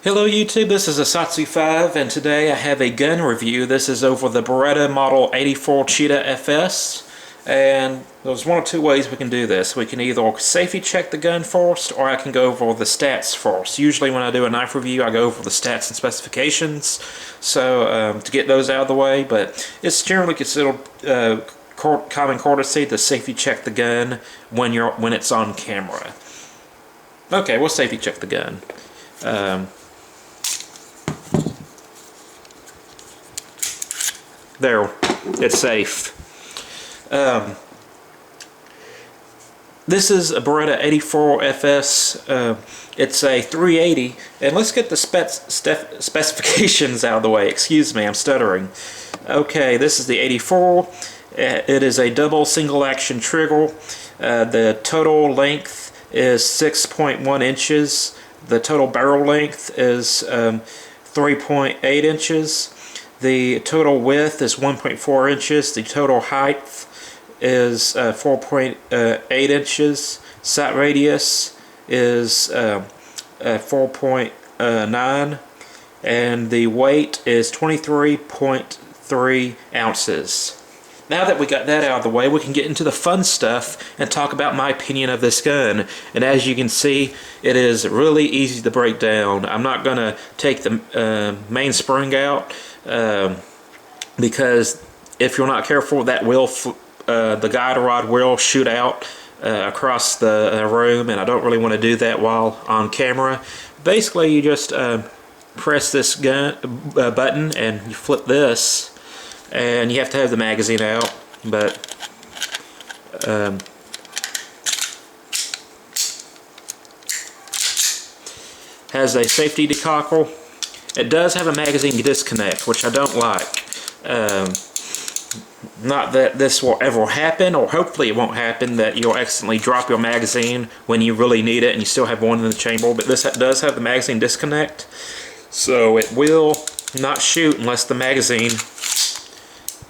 Hello YouTube, this is Asatsu5 and today I have a gun review. This is over the Beretta Model 84 Cheetah FS, and there's one or two ways we can do this. We can either safety check the gun first, or I can go over the stats first. Usually when I do a knife review I go over the stats and specifications, so to get those out of the way, but it's generally considered common courtesy to safety check the gun when it's on camera. Okay, we'll safety check the gun. There, it's safe. This is a Beretta 84 FS. It's a 380, and let's get the specifications out of the way. Excuse me, I'm stuttering. Okay, this is the 84. It is a double single action trigger. The total length is 6.1 inches. The total barrel length is 3.8 inches. The total width is 1.4 inches. The total height is 4.8 inches. Sight radius is 4.9, and the weight is 23.3 ounces. Now that we got that out of the way, we can get into the fun stuff and talk about my opinion of this gun. And as you can see, it is really easy to break down. I'm not going to take the main spring out because if you're not careful, that will the guide rod will shoot out across the room, and I don't really want to do that while on camera. Basically, you just press this gun button and you flip this, and you have to have the magazine out, but has a safety decockle. It does have a magazine disconnect, which I don't like. Not that this will ever happen, or hopefully it won't happen, that you'll accidentally drop your magazine when you really need it and you still have one in the chamber, but this does have the magazine disconnect, so it will not shoot unless the magazine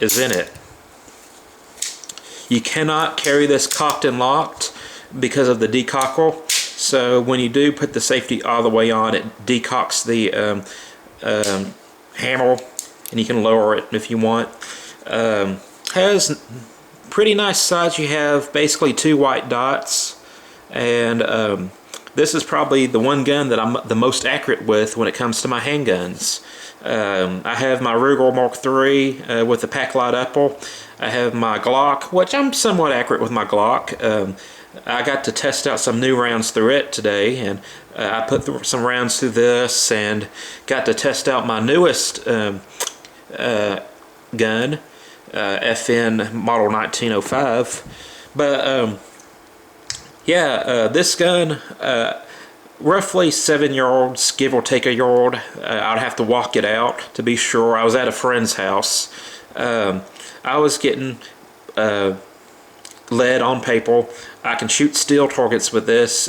is in it. You cannot carry this cocked and locked because of the decockle, so when you do put the safety all the way on, it decocks the hammer, and you can lower it if you want. Has pretty nice size. You have basically 2 white dots, and this is probably the one gun that I'm the most accurate with when it comes to my handguns. I have my Ruger Mark III with the Packlight Apple. I have my Glock, which I'm somewhat accurate with my Glock. I got to test out some new rounds through it today, and I put some rounds through this and got to test out my newest gun, FN model 1905. But yeah, this gun, roughly 7 yards, give or take a yard. I'd have to walk it out to be sure. I was at a friend's house. I was getting lead on paper. I can shoot steel targets with this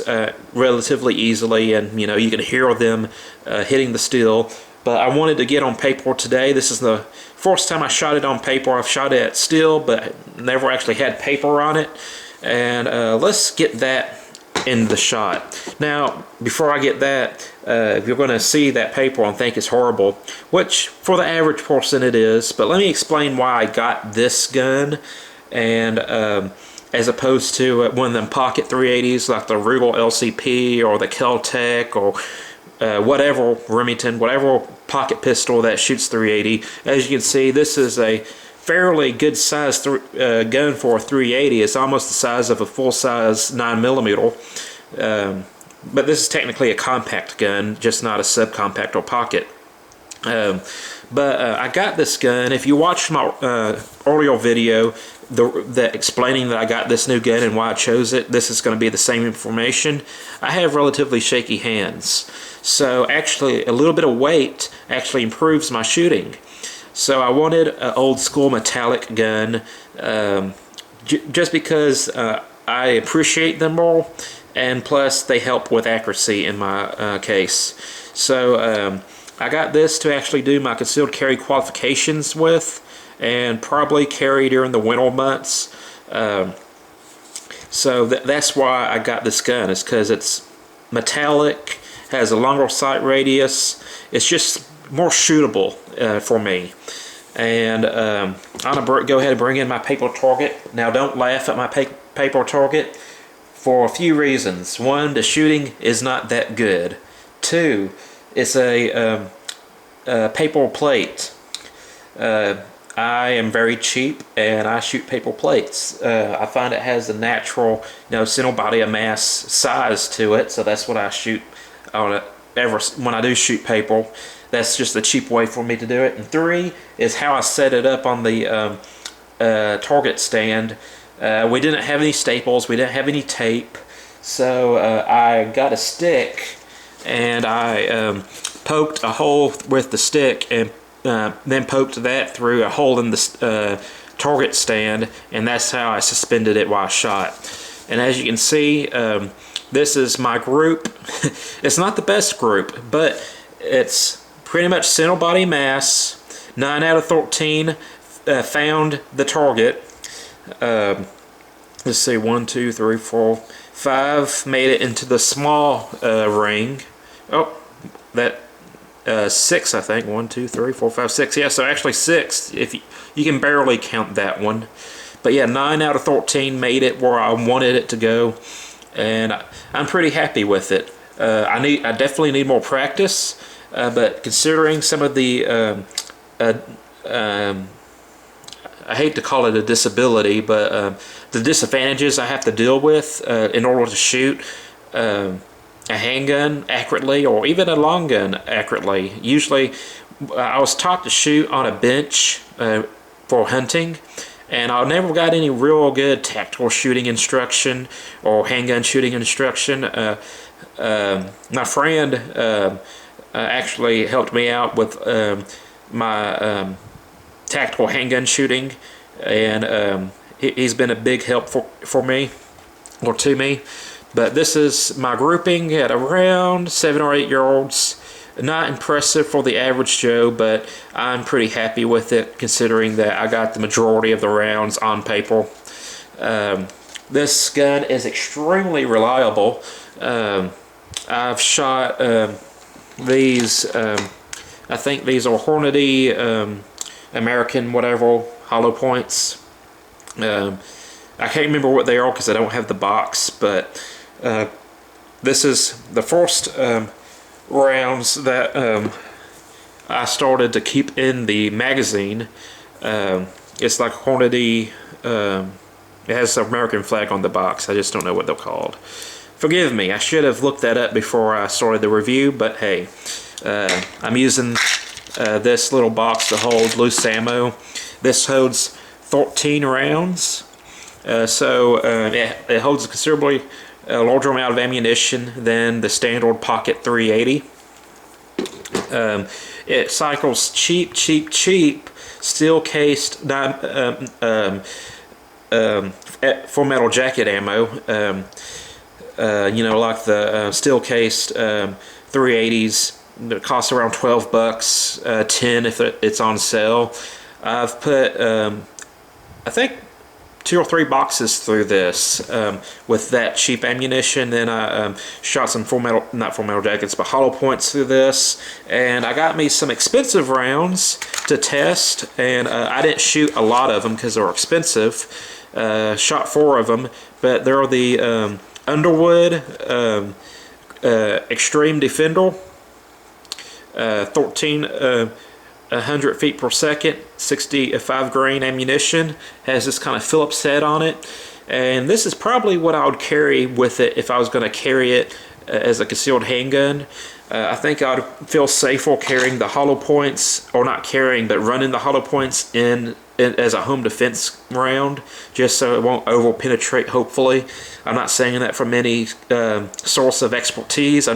relatively easily, and you know, you can hear them hitting the steel. But I wanted to get on paper today. This is the first time I shot it on paper. I've shot it at steel, but never actually had paper on it. And let's get that in the shot. Now, before I get that, you're going to see that paper and think it's horrible, which for the average person it is. But let me explain why I got this gun, and as opposed to one of them pocket 380s like the Ruger LCP or the Kel-Tec or whatever, Remington, whatever pocket pistol that shoots 380. As you can see, this is a fairly good size gun for a 380. It's almost the size of a full-size 9mm. But this is technically a compact gun, just not a subcompact or pocket. But I got this gun. If you watched my earlier video that explaining that I got this new gun and why I chose it, this is going to be the same information. I have relatively shaky hands, so actually a little bit of weight actually improves my shooting. So I wanted an old school metallic gun, just because I appreciate them more, and plus they help with accuracy in my case. So I got this to actually do my concealed carry qualifications with, and probably carry during the winter months. So that's why I got this gun, is because it's metallic has a longer sight radius. It's just more shootable for me. And I'm gonna go ahead and bring in my paper target. Now don't laugh at my paper target for a few reasons. One, the shooting is not that good. Two, it's a paper plate. I am very cheap and I shoot paper plates. I find it has a natural, center body of mass size to it, so that's what I shoot on when I do shoot paper. That's just a cheap way for me to do it. And three is how I set it up on the target stand. We didn't have any staples, we didn't have any tape, so I got a stick and I poked a hole with the stick and then poked that through a hole in the target stand, and that's how I suspended it while I shot. And as you can see, this is my group. It's not the best group, but it's pretty much center body mass. 9 out of 13 found the target. Let's see, 1, 2, 3, 4, 5 made it into the small ring. Oh, that 6, I think. 1, 2, 3, 4, 5, 6. Yeah, so actually 6. If you can barely count that one, but yeah, 9 out of 13 made it where I wanted it to go, and I'm pretty happy with it. I definitely need more practice, but considering some of the I hate to call it a disability, but the disadvantages I have to deal with in order to shoot a handgun accurately, or even a long gun accurately. Usually I was taught to shoot on a bench for hunting, and I never got any real good tactical shooting instruction or handgun shooting instruction. My friend actually helped me out with my tactical handgun shooting, and he's been a big help for me, or to me. But this is my grouping at around 7 or 8 yards. Not impressive for the average Joe, but I'm pretty happy with it considering that I got the majority of the rounds on paper. This gun is extremely reliable. I've shot these, I think these are Hornady American whatever hollow points. I can't remember what they are because I don't have the box, but this is the first rounds that I started to keep in the magazine. It's like Hornady, it has the American flag on the box. I just don't know what they're called. Forgive me, I should have looked that up before I started the review, but hey, I'm using this little box to hold loose ammo. This holds 13 rounds, so it holds a considerably larger amount of ammunition than the standard pocket 380. It cycles cheap steel cased full metal jacket ammo. Like the steel cased 380s that cost around $12, 10 if it's on sale. I've put I think 2 or 3 boxes through this with that cheap ammunition. Then I shot some not full metal jackets, but hollow points through this, and I got me some expensive rounds to test, and I didn't shoot a lot of them because they're expensive. Shot 4 of them, but they're the Underwood Extreme Defender, 100 feet per second, 65 grain ammunition. Has this kind of Phillips head on it, and this is probably what I would carry with it if I was going to carry it as a concealed handgun. I think I'd feel safer carrying the hollow points, or not carrying, but running the hollow points in as a home defense round, just so it won't over penetrate. Hopefully, I'm not saying that from any source of expertise. I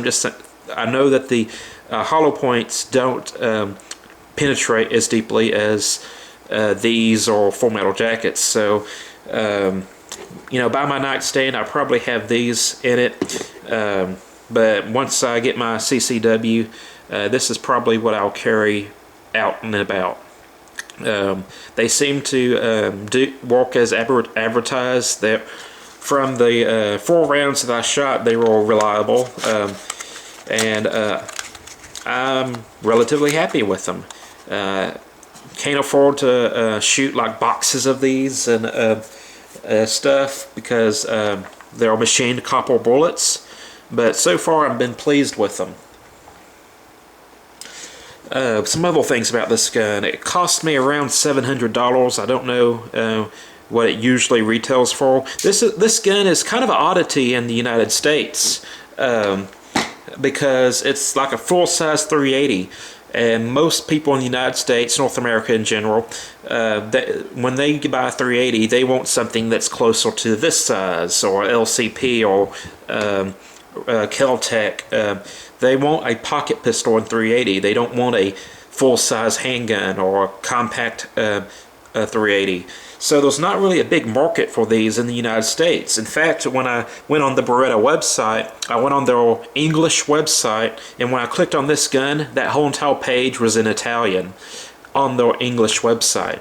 know that the hollow points don't penetrate as deeply as these or full metal jackets. So by my nightstand I probably have these in it, but once I get my CCW, this is probably what I'll carry out and about. They seem to work as advertised. That from the 4 rounds that I shot, they were reliable. and I'm relatively happy with them. Can't afford to shoot like boxes of these and stuff because they're machined copper bullets, but so far I've been pleased with them. Some other things about this gun. It cost me around $700. I don't know what it usually retails for. This gun is kind of an oddity in the United States because it's like a full-size 380. And most people in the United States, North America in general, when they buy a 380, they want something that's closer to this size, or LCP, or Kel-Tec. They want a pocket pistol in 380. They don't want a full-size handgun or a compact 380. So there's not really a big market for these in the United States. In fact, when I went on the Beretta website, I went on their English website, and when I clicked on this gun, that whole entire page was in Italian on their English website.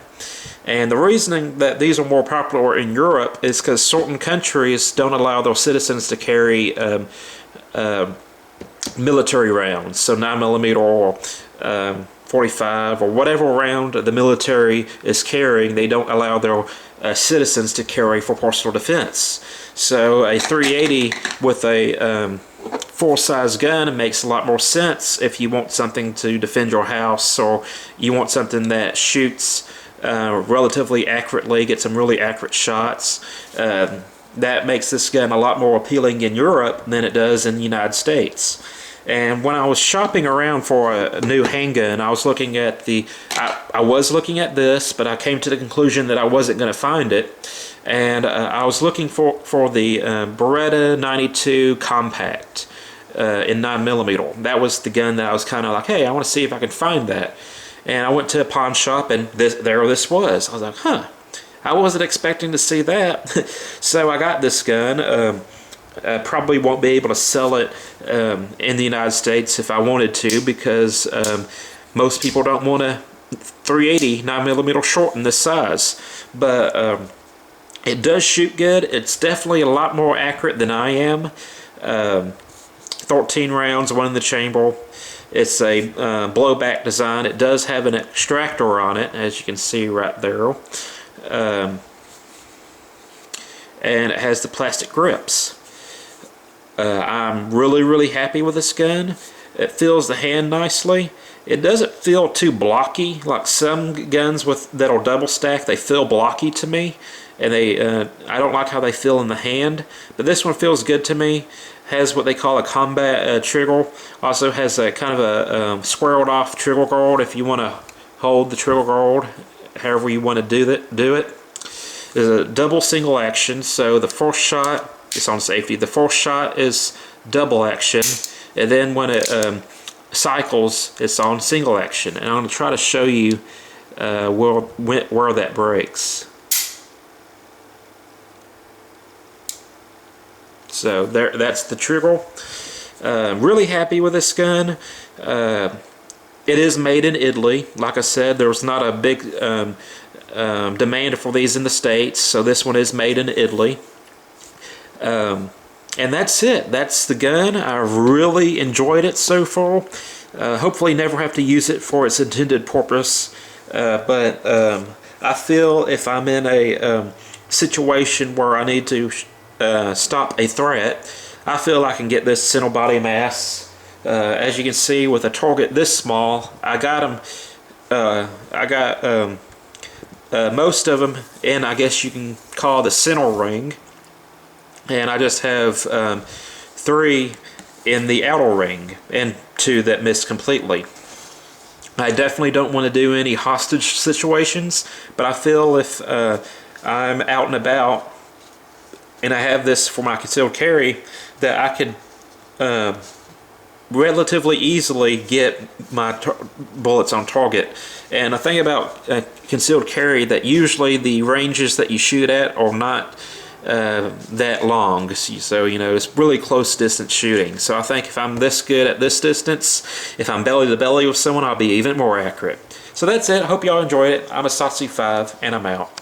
And the reasoning that these are more popular in Europe is because certain countries don't allow their citizens to carry military rounds, so 9mm or 45 or whatever round the military is carrying, they don't allow their citizens to carry for personal defense. So a 380 with a full-size gun makes a lot more sense if you want something to defend your house, or you want something that shoots relatively accurately, get some really accurate shots. That makes this gun a lot more appealing in Europe than it does in the United States. And when I was shopping around for a new handgun, I was looking at I was looking at this, but I came to the conclusion that I wasn't going to find it. And I was looking for the Beretta 92 Compact in 9mm. That was the gun that I was kind of like, hey, I want to see if I can find that. And I went to a pawn shop, and there this was. I was like, huh, I wasn't expecting to see that. So I got this gun. Probably won't be able to sell it in the United States if I wanted to, because most people don't want a 380 9mm short in this size. But it does shoot good. It's definitely a lot more accurate than I am. 13 rounds, one in the chamber. It's a blowback design. It does have an extractor on it, as you can see right there. And it has the plastic grips. I'm really happy with this gun. It fills the hand nicely. It doesn't feel too blocky like some guns that'll double stack. They feel blocky to me, and I don't like how they feel in the hand. But this one feels good to me. Has what they call a combat trigger. Also has a kind of a squared off trigger guard if you want to hold the trigger guard however you want to do it. There's a double single action, so the first shot is on safety. The first shot is double action, and then when it cycles, it's on single action. And I'm going to try to show you where that breaks. So that's the trigger. Really happy with this gun. It is made in Italy. Like I said, there's not a big demand for these in the States, so this one is made in Italy. And that's it. That's the gun. I really enjoyed it so far. Hopefully never have to use it for its intended purpose. But I feel if I'm in a situation where I need to stop a threat, I feel I can get this center body mass. As you can see, with a target this small, I got most of them in, I guess you can call the center ring. And I just have 3 in the outer ring and 2 that missed completely. I definitely don't want to do any hostage situations, but I feel if I'm out and about and I have this for my concealed carry, that I could relatively easily get my bullets on target. And the thing about concealed carry, that usually the ranges that you shoot at are not that long, so you know, it's really close distance shooting. So I think if I'm this good at this distance, if I'm belly to belly with someone, I'll be even more accurate. So that's it. I hope y'all enjoyed it. I'm a Satsu 5 and I'm out.